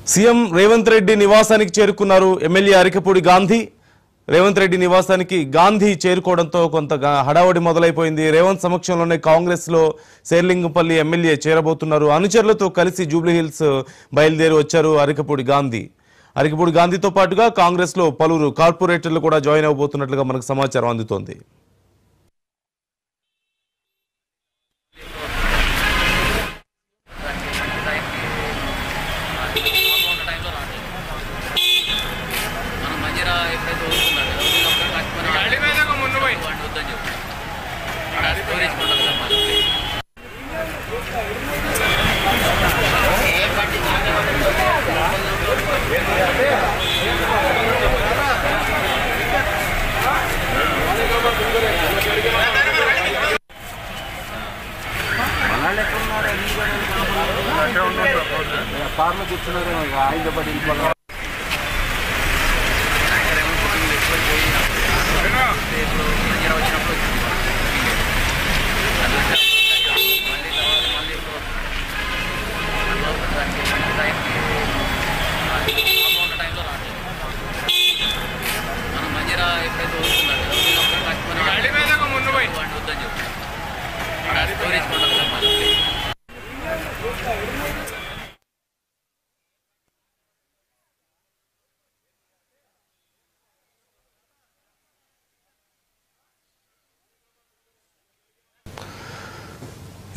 CM Revanth Reddy నివాసానికి చేరుకున్నారు MLA Arikapudi Gandhi. Revanth Reddy నివాసానికి గాంధీ చేరుకోవడంతో కొంత హడావడి మొదలైపోయింది. రేవంత్ సమక్షంలోనే కాంగ్రెస్ లో శేర్లింగంపల్లి ఎమ్మెల్యే చేరబోతున్నారు. అనుచరులతో కలిసి జూబ్లీహిల్స్ బయలుదేరి వచ్చారు అరికపూడి గాంధీ. అరికపూడి గాంధీతో పాటుగా కాంగ్రెస్ లో పలువురు కార్పొరేటర్లు కూడా జాయిన్ అవబోతున్నట్లుగా మనకు సమాచారం అందుతోంది. కార్లో కూర్చున్నారు ఆయన పడి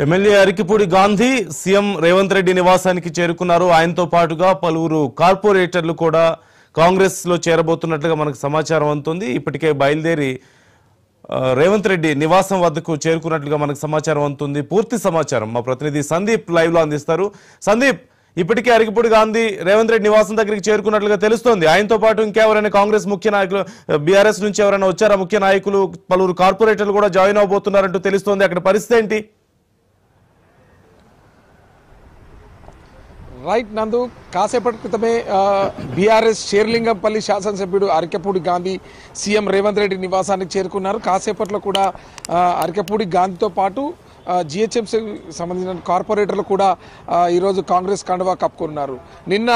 ఎమ్మెల్యే అరికపూడి గాంధీ సీఎం రేవంత్ రెడ్డి నివాసానికి చేరుకున్నారు. ఆయనతో పాటుగా పలువురు కార్పొరేటర్లు కూడా కాంగ్రెస్ లో చేరబోతున్నట్లుగా మనకు సమాచారం అందుతుంది. ఇప్పటికే బయలుదేరి రేవంత్ రెడ్డి నివాసం వద్దకు చేరుకున్నట్లుగా మనకు సమాచారం అందుతుంది. పూర్తి సమాచారం మా ప్రతినిధి సందీప్ లైవ్ లో అందిస్తారు. సందీప్, ఇప్పటికే అరికపూడి గాంధీ రేవంత్ రెడ్డి నివాసం దగ్గరికి చేరుకున్నట్లుగా తెలుస్తోంది. ఆయనతో పాటు ఇంకెవరైనా కాంగ్రెస్ ముఖ్య నాయకులు, బీఆర్ఎస్ నుంచి ఎవరైనా వచ్చారా ముఖ్య నాయకులు, పలువురు కార్పొరేటర్లు కూడా జాయిన్ అవబోతున్నారంటూ తెలుస్తోంది. అక్కడ పరిస్థితి ఏంటి? రైట్ నందు, కాసేపటి క్రితమే బీఆర్ఎస్ షేర్లింగంపల్లి శాసనసభ్యుడు అరికపూడి గాంధీ సీఎం రేవంత్ రెడ్డి నివాసానికి చేరుకున్నారు. కాసేపట్లో కూడా అరికపూడి గాంధీతో పాటు జిహెచ్ఎంసీ సంబంధించిన కార్పొరేటర్లు కూడా ఈరోజు కాంగ్రెస్ కండువా కప్పుకున్నారు. నిన్న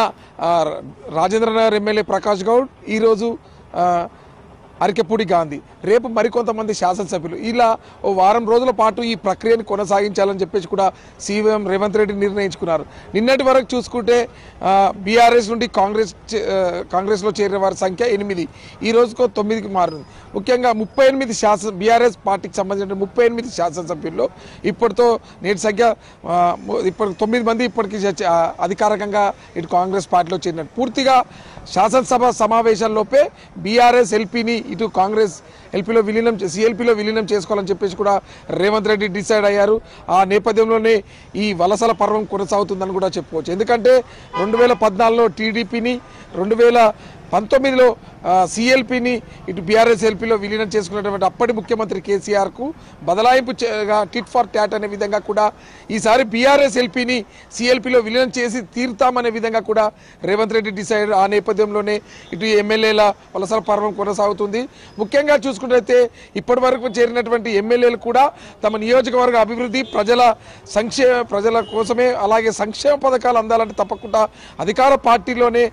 రాజేంద్రనగర్ ఎమ్మెల్యే ప్రకాష్ గౌడ్, ఈరోజు అరికపూడి గాంధీ, రేపు మరికొంతమంది శాసనసభ్యులు, ఇలా ఓ వారం రోజుల పాటు ఈ ప్రక్రియను కొనసాగించాలని చెప్పేసి కూడా సీఎం రేవంత్ రెడ్డి నిర్ణయించుకున్నారు. నిన్నటి వరకు చూసుకుంటే బీఆర్ఎస్ నుండి కాంగ్రెస్లో చేరిన వారి సంఖ్య 8, ఈ రోజుకు 9కి మారింది. ముఖ్యంగా 38 బీఆర్ఎస్ పార్టీకి సంబంధించిన 38 శాసనసభ్యుల్లో ఇప్పటితో నేటి సంఖ్య ఇప్పుడు 9 మంది ఇప్పటికీ అధికారికంగా ఇటు కాంగ్రెస్ పార్టీలో చేరినట్టు. పూర్తిగా శాసనసభ సమావేశాల్లోపే బీఆర్ఎస్ ఎల్పీని ఇటు కాంగ్రెస్ సిఎల్పీలో విలీనం చేసుకోవాలని చెప్పేసి కూడా రేవంత్ రెడ్డి డిసైడ్ అయ్యారు. ఆ నేపథ్యంలోనే ఈ వలసల పర్వం కొనసాగుతుందని కూడా చెప్పుకోవచ్చు. ఎందుకంటే 2014లో టీడీపీని, 2019లో సిఎల్పీని ఇటు బీఆర్ఎస్ ఎల్పీలో విలీనం చేసుకున్నటువంటి అప్పటి ముఖ్యమంత్రి కేసీఆర్కు బదలాయింపుగా టిట్ ఫర్ ట్యాట్ అనే విధంగా కూడా ఈసారి బీఆర్ఎస్ ఎల్పీని సిఎల్పీలో విలీనం చేసి తీరుతామనే విధంగా కూడా రేవంత్ రెడ్డి డిసైడ్. ఆ నేపథ్యంలోనే ఇటు ఎమ్మెల్యేల వలసల పర్వం కొనసాగుతుంది. ముఖ్యంగా చూసుకుంటే ఇప్పటి వరకు చేరినటువంటి ఎమ్మెల్యేలు కూడా తమ నియోజకవర్గ అభివృద్ధి, ప్రజల కోసమే, అలాగే సంక్షేమ పథకాలు అందాలంటే తప్పకుండా అధికార పార్టీలోనే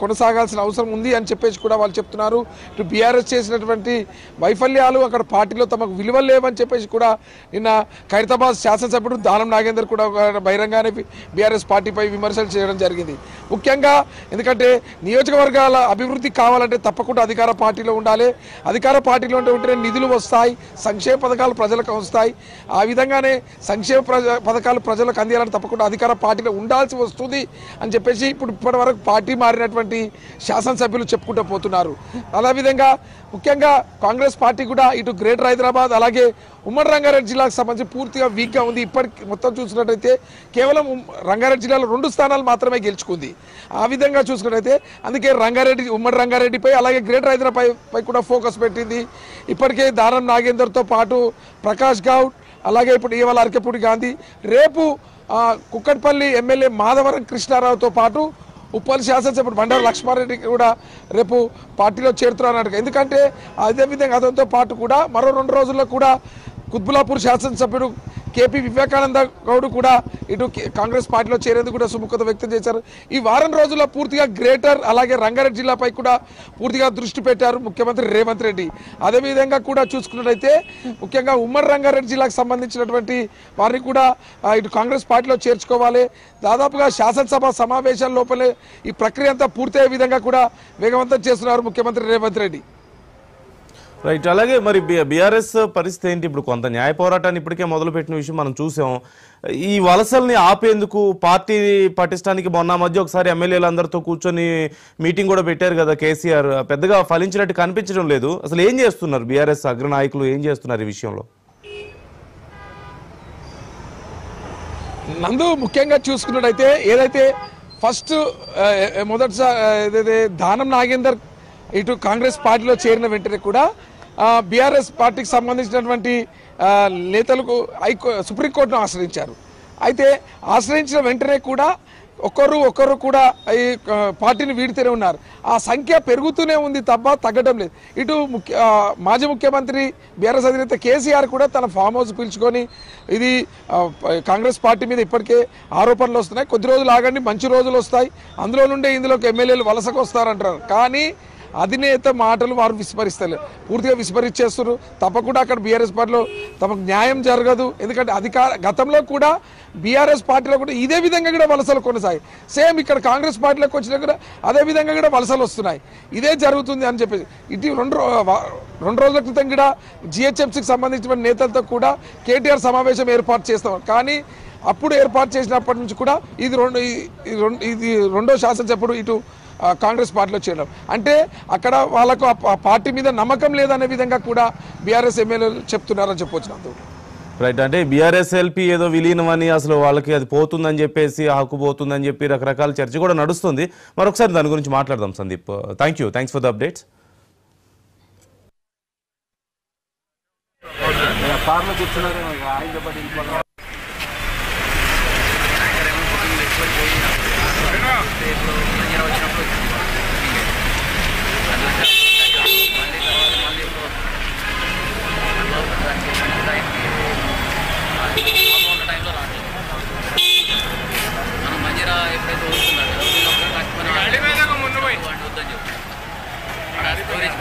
కొనసాగాల్సిన అవసరం ఉంది అని చెప్పేసి కూడా వాళ్ళు చెప్తున్నారు. ఇటు బీఆర్ఎస్ చేసినటువంటి వైఫల్యాలు, అక్కడ పార్టీలో తమకు విలువలు లేవని చెప్పేసి కూడా నిన్న ఖైరతాబాద్ శాసనసభ్యుడు దానం నాగేందర్ కూడా బహిరంగానే బీఆర్ఎస్ పార్టీపై విమర్శలు చేయడం జరిగింది. ముఖ్యంగా ఎందుకంటే నియోజకవర్గాల అభివృద్ధి కావాలంటే తప్పకుండా అధికార పార్టీలో ఉండాలి. అధికార పార్టీలో ఉంటే నిధులు వస్తాయి, సంక్షేమ పథకాలు ప్రజలకు వస్తాయి. ఆ విధంగానే సంక్షేమ పథకాలు ప్రజలకు అందియాలంటే తప్పకుండా అధికార పార్టీలో ఉండాల్సి వస్తుంది అని చెప్పేసి ఇప్పటి వరకు పార్టీ మారినటువంటి శాసనసభ్యులు చెప్పుకుంటూ పోతున్నారు. అదేవిధంగా ముఖ్యంగా కాంగ్రెస్ పార్టీ కూడా ఇటు గ్రేటర్ హైదరాబాద్ అలాగే ఉమ్మడి రంగారెడ్డి జిల్లాకు సంబంధించి పూర్తిగా వీక్గా ఉంది. ఇప్పటికి మొత్తం చూసినట్టయితే కేవలం రంగారెడ్డి జిల్లాలో 2 స్థానాలు మాత్రమే గెలుచుకుంది. ఆ విధంగా చూసుకున్నట్టయితే అందుకే ఉమ్మడి రంగారెడ్డిపై అలాగే గ్రేటర్ హైదరాబాద్ పై కూడా ఫోకస్ పెట్టింది. ఇప్పటికే దానం నాగేందర్తో పాటు ప్రకాష్ గౌడ్, అలాగే ఇప్పుడు ఇవాళ అరికపూడి గాంధీ, రేపు కుక్కట్పల్లి ఎమ్మెల్యే మాధవరం కృష్ణారావుతో పాటు ఉప్పల్ శాసనసభ్యుడు బండారు లక్ష్మారెడ్డి కూడా రేపు పార్టీలో చేరుతున్నారు. ఎందుకంటే అదేవిధంగా అతనితో పాటు కూడా మరో 2 రోజుల్లో కూడా కుత్బులాపూర్ శాసనసభ్యుడు కేపీ వివేకానంద గౌడ్ కూడా ఇటు కాంగ్రెస్ పార్టీలో చేరేందుకు కూడా సుముఖత వ్యక్తం చేశారు. ఈ వారం రోజుల్లో పూర్తిగా గ్రేటర్ అలాగే రంగారెడ్డి జిల్లాపై కూడా పూర్తిగా దృష్టి పెట్టారు ముఖ్యమంత్రి రేవంత్ రెడ్డి. అదేవిధంగా కూడా చూసుకున్నట్టయితే ముఖ్యంగా ఉమ్మడి రంగారెడ్డి జిల్లాకు సంబంధించినటువంటి వారిని కూడా ఇటు కాంగ్రెస్ పార్టీలో చేర్చుకోవాలి. దాదాపుగా శాసనసభ సమావేశాల లోపలే ఈ ప్రక్రియ అంతా పూర్తయ్యే విధంగా కూడా వేగవంతం చేస్తున్నారు ముఖ్యమంత్రి రేవంత్ రెడ్డి. రైట్. అలాగే మరి బీఆర్ఎస్ పరిస్థితి ఏంటి? ఇప్పుడు కొంత న్యాయ పోరాటాన్ని ఇప్పటికే మొదలుపెట్టిన విషయం మనం చూసాం. ఈ వలసల్ని ఆపేందుకు పార్టీ పటిష్టానికి మొన్న మధ్య ఒకసారి ఎమ్మెల్యేలందరితో కూర్చొని మీటింగ్ కూడా పెట్టారు కదా కేసీఆర్. పెద్దగా ఫలించినట్టు కనిపించడం లేదు. అసలు ఏం చేస్తున్నారు బీఆర్ఎస్ అగ్రనాయకులు, ఏం చేస్తున్నారు ఈ విషయంలో? నందు ముఖ్యంగా చూసుకున్నట్టయితే ఏదైతే ఫస్ట్ మొదటిసారి ఏదైతే దానం నాగేందర్ ఇటు కాంగ్రెస్ పార్టీలో చేరిన వెంటనే కూడా బీఆర్ఎస్ పార్టీకి సంబంధించినటువంటి నేతలకు సుప్రీంకోర్టును ఆశ్రయించారు. అయితే ఆశ్రయించిన వెంటనే కూడా ఒక్కరు కూడా ఈ పార్టీని వీడితేనే ఉన్నారు. ఆ సంఖ్య పెరుగుతూనే ఉంది తప్ప తగ్గడం లేదు. ఇటు మాజీ ముఖ్యమంత్రి బీఆర్ఎస్ అధినేత కేసీఆర్ కూడా తన ఫామ్ హౌస్ పిలుచుకొని ఇది కాంగ్రెస్ పార్టీ మీద ఇప్పటికే ఆరోపణలు వస్తున్నాయి, కొద్ది రోజులు ఆగండి మంచి రోజులు వస్తాయి, అందులో నుండే ఇందులోకి ఎమ్మెల్యేలు వలసకు వస్తారంటారు. కానీ అధినేత మాటలు వారు విస్మరిస్తారు, పూర్తిగా విస్మరించేస్తారు. తప్పకుండా అక్కడ బీఆర్ఎస్ పార్టీలో తమకు న్యాయం జరగదు. ఎందుకంటే గతంలో కూడా బీఆర్ఎస్ పార్టీలో కూడా ఇదే విధంగా కూడా వలసలు కొనసాగాయి. సేమ్ ఇక్కడ కాంగ్రెస్ పార్టీలోకి వచ్చినా కూడా అదే విధంగా కూడా వలసలు వస్తున్నాయి. ఇదే జరుగుతుంది అని చెప్పేసి ఇటు రెండు రోజుల క్రితం కూడా జిహెచ్ఎంసీకి సంబంధించిన నేతలతో కూడా కేటీఆర్ సమావేశం ఏర్పాటు చేస్తాం. కానీ అప్పుడు ఏర్పాటు చేసినప్పటి నుంచి కూడా ఇది రెండో శాసనసభ్యుడు ఇటు కాంగ్రెస్ పార్టీలో చేరడం అంటే అక్కడ వాళ్ళకు ఆ పార్టీ మీద నమ్మకం లేదనే విధంగా కూడా బీఆర్ఎస్ ఎమ్మెల్యేలు చెప్తున్నారని చెప్పవచ్చు. రైట్. అంటే బీఆర్ఎస్ ఎల్పీ ఏదో విలీనం అని, అసలు వాళ్ళకి అది పోతుందని చెప్పేసి, హక్కు పోతుందని చెప్పి రకరకాల చర్చ కూడా నడుస్తుంది. మరొకసారి దాని గురించి మాట్లాడదాం Sandeep. Thanks for the updates. Storage